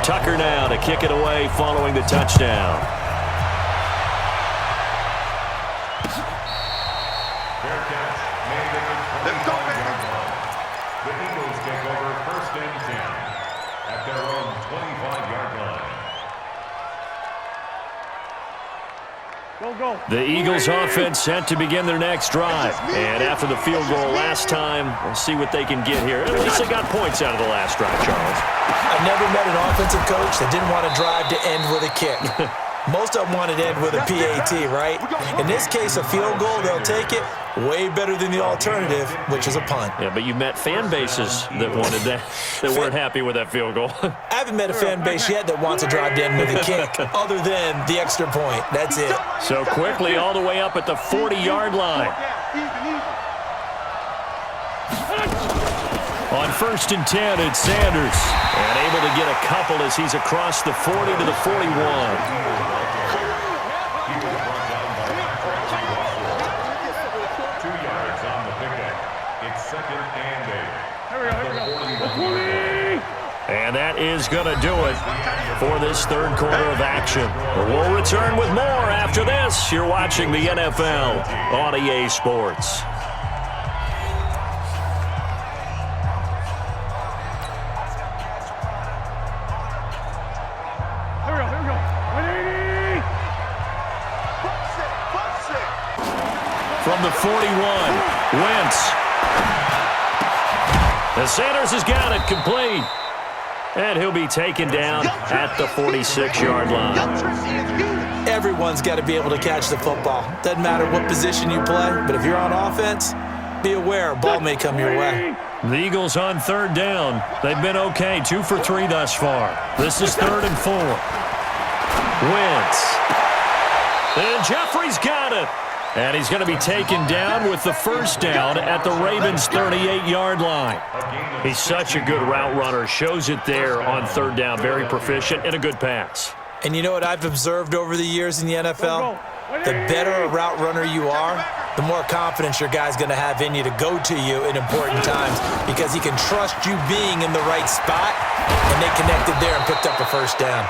Tucker now to kick it away following the touchdown. The Eagles take over 1st and 10 at their own 25-yard line. The Eagles offense set to begin their next drive. And after the field goal last time, we'll see what they can get here. At least they got points out of the last drive, Charles. I've never met an offensive coach that didn't want to drive to end with a kick. Most of them wanted to end with a PAT, right? In this case, a field goal, they'll take it. Way better than the alternative, which is a punt. Yeah, but you met fan bases that wanted that, that weren't happy with that field goal. I haven't met a fan base yet that wants to drive to end with a kick, other than the extra point. That's it. So quickly all the way up at the 40-yard line. On 1st and 10, it's Sanders. And able to get a couple as he's across the 40 to the 41. And that is going to do it for this third quarter of action. We'll return with more after this. You're watching the NFL on EA Sports. From the 41, Wentz. And Sanders has got it complete. And he'll be taken down at the 46-yard line. Everyone's got to be able to catch the football. Doesn't matter what position you play, but if you're on offense, be aware a ball may come your way. The Eagles on 3rd down. They've been okay, 2 for 3 thus far. This is 3rd and 4. Wentz. And Jeffrey's got it. And he's going to be taken down with the first down at the Ravens' 38-yard line. He's such a good route runner. Shows it there on 3rd down. Very proficient and a good pass. And you know what I've observed over the years in the NFL? The better a route runner you are, the more confidence your guy's going to have in you to go to you in important times because he can trust you being in the right spot, and they connected there and picked up a first down.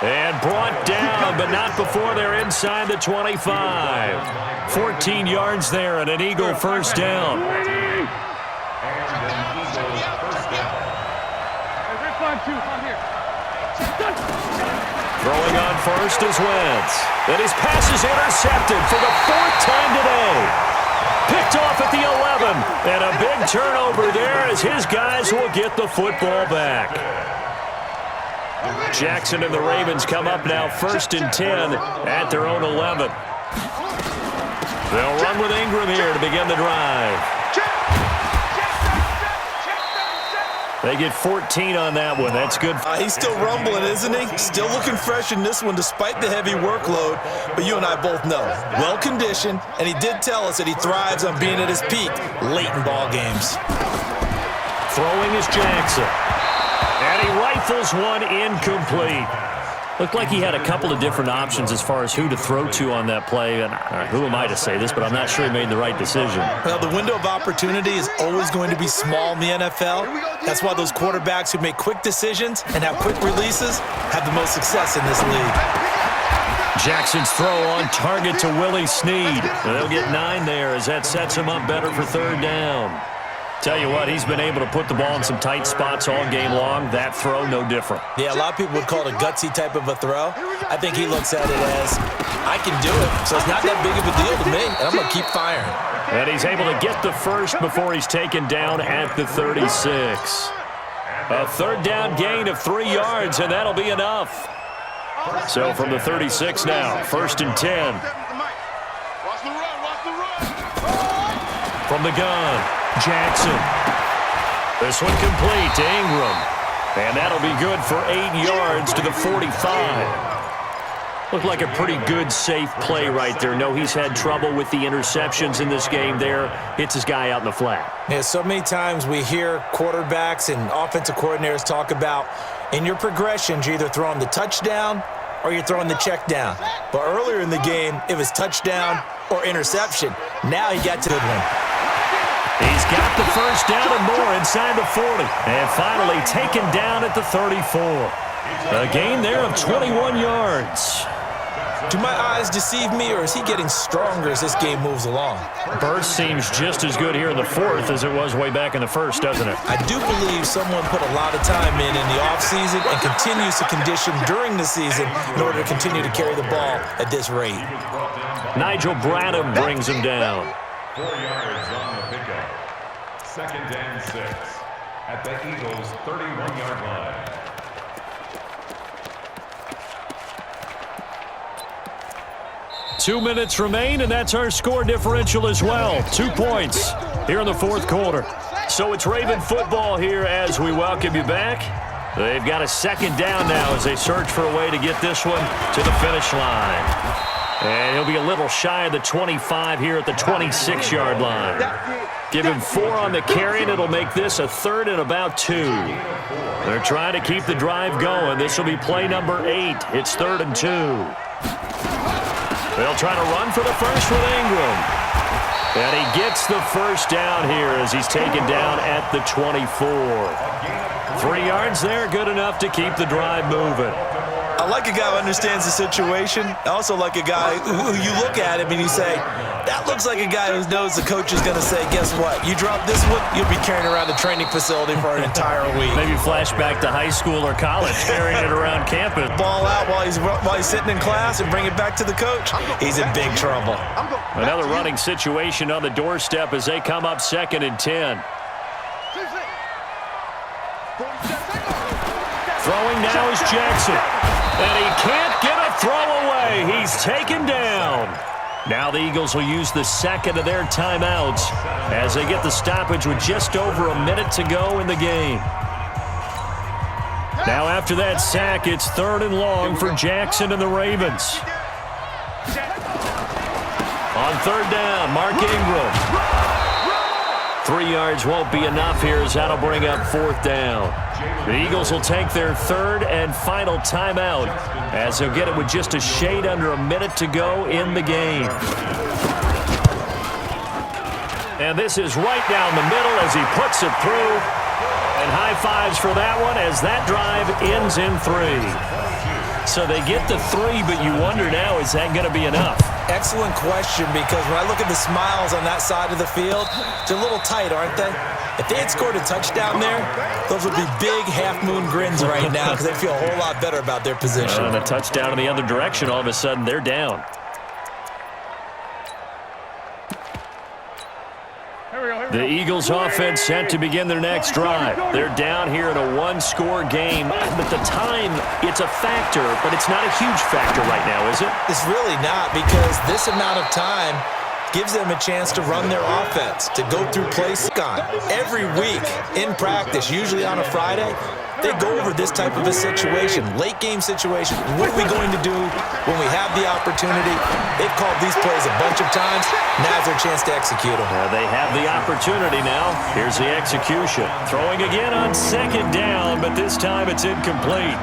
And brought down, but not before they're inside the 25. 14 yards there and an Eagle first down. Throwing on first is Wentz. And his pass is intercepted for the 4th time today. Picked off at the 11. And a big turnover there as his guys will get the football back. Jackson and the Ravens come up now 1st and 10 at their own 11. They'll run with Ingram here to begin the drive. They get 14 on that one. That's good. He's still rumbling, isn't he? Still looking fresh in this one despite the heavy workload. But you and I both know, well-conditioned, and he did tell us that he thrives on being at his peak late in ball games. Throwing is Jackson. And he rifles one incomplete. Looked like he had a couple of different options as far as who to throw to on that play. And who am I to say this, but I'm not sure he made the right decision. Well, the window of opportunity is always going to be small in the NFL. That's why those quarterbacks who make quick decisions and have quick releases have the most success in this league. Jackson's throw on target to Willie Snead. And they'll get 9 there as that sets him up better for 3rd down. Tell you what, he's been able to put the ball in some tight spots all game long. That throw, no different. Yeah, a lot of people would call it a gutsy type of a throw. I think he looks at it as, I can do it, so it's not that big of a deal to me, and I'm going to keep firing. And he's able to get the first before he's taken down at the 36. A 3rd down gain of 3 yards, and that'll be enough. So from the 36 now, 1st and 10. From the gun, Jackson. This one complete to Ingram. And that'll be good for 8 yards to the 45. Looked like a pretty good, safe play right there. No, he's had trouble with the interceptions in this game there. Hits his guy out in the flat. Yeah, so many times we hear quarterbacks and offensive coordinators talk about in your progressions, you're either throwing the touchdown or you're throwing the check down. But earlier in the game, it was touchdown or interception. Now he got to the good one. He's got the first down and more inside the 40. And finally taken down at the 34. A gain there of 21 yards. Do my eyes deceive me, or is he getting stronger as this game moves along? Burst seems just as good here in the fourth as it was way back in the first, doesn't it? I do believe someone put a lot of time in the offseason and continues to condition during the season in order to continue to carry the ball at this rate. Nigel Bradham brings him down. 4 yards on the pickup. 2nd and 6 at the Eagles' 31-yard line. Two minutes remain, and that's our score differential as well. 2 points here in the fourth quarter. So it's Raven football here as we welcome you back. They've got a 2nd down now as they search for a way to get this one to the finish line. And he'll be a little shy of the 25 here at the 26-yard line. Give him 4 on the carry, and it'll make this a 3rd and about 2. They're trying to keep the drive going. This will be play number 8. It's 3rd and 2. They'll try to run for the first with Ingram. And he gets the first down here as he's taken down at the 24. 3 yards there, good enough to keep the drive moving. I like a guy who understands the situation. I also like a guy who you look at him and you say, that looks like a guy who knows the coach is going to say, guess what? You drop this one, you'll be carrying around the training facility for an entire week. Maybe flashback to high school or college, carrying it around campus. Ball out while he's sitting in class and bring it back to the coach. He's in big trouble. Another running situation on the doorstep as they come up 2nd and 10. Throwing now is Jackson. And he can't get a throw away. He's taken down. Now the Eagles will use the 2nd of their timeouts as they get the stoppage with just over a minute to go in the game. Now after that sack, it's 3rd and long for Jackson and the Ravens. On 3rd down, Mark Ingram. 3 yards won't be enough here as that'll bring up 4th down. The Eagles will take their 3rd and final timeout as they'll get it with just a shade under a minute to go in the game. And this is right down the middle as he puts it through. And high fives for that one as that drive ends in 3. So they get the 3, but you wonder now, is that going to be enough? Excellent question, because when I look at the smiles on that side of the field, they're a little tight, aren't they? If they had scored a touchdown there, those would be big half-moon grins right now because they feel a whole lot better about their position. And a touchdown in the other direction, all of a sudden they're down. The Eagles offense set to begin their next drive. They're down here in a one-score game. But the time, it's a factor, but it's not a huge factor right now, is it? It's really not, because this amount of time gives them a chance to run their offense, to go through plays on. Every week in practice, usually on a Friday, they go over this type of a situation, late game situation. What are we going to do when we have the opportunity? They've called these plays a bunch of times. Now's their chance to execute them. They have the opportunity now. Here's the execution. Throwing again on 2nd down, but this time it's incomplete.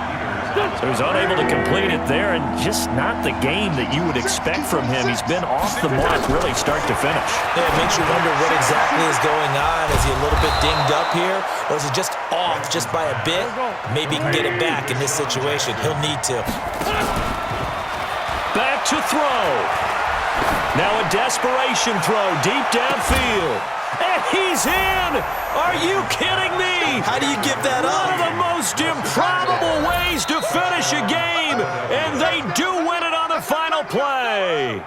So he's unable to complete it there, and just not the game that you would expect from him. He's been off the mark really start to finish. Yeah, it makes you wonder what exactly is going on. Is he a little bit dinged up here, or is it just off just by a bit? Maybe he can get it back in this situation. He'll need to. Back to throw. Now a desperation throw deep downfield. And he's in! Are you kidding me? How do you give that up? One of the most improbable ways to finish a game, and they do win it on the final play.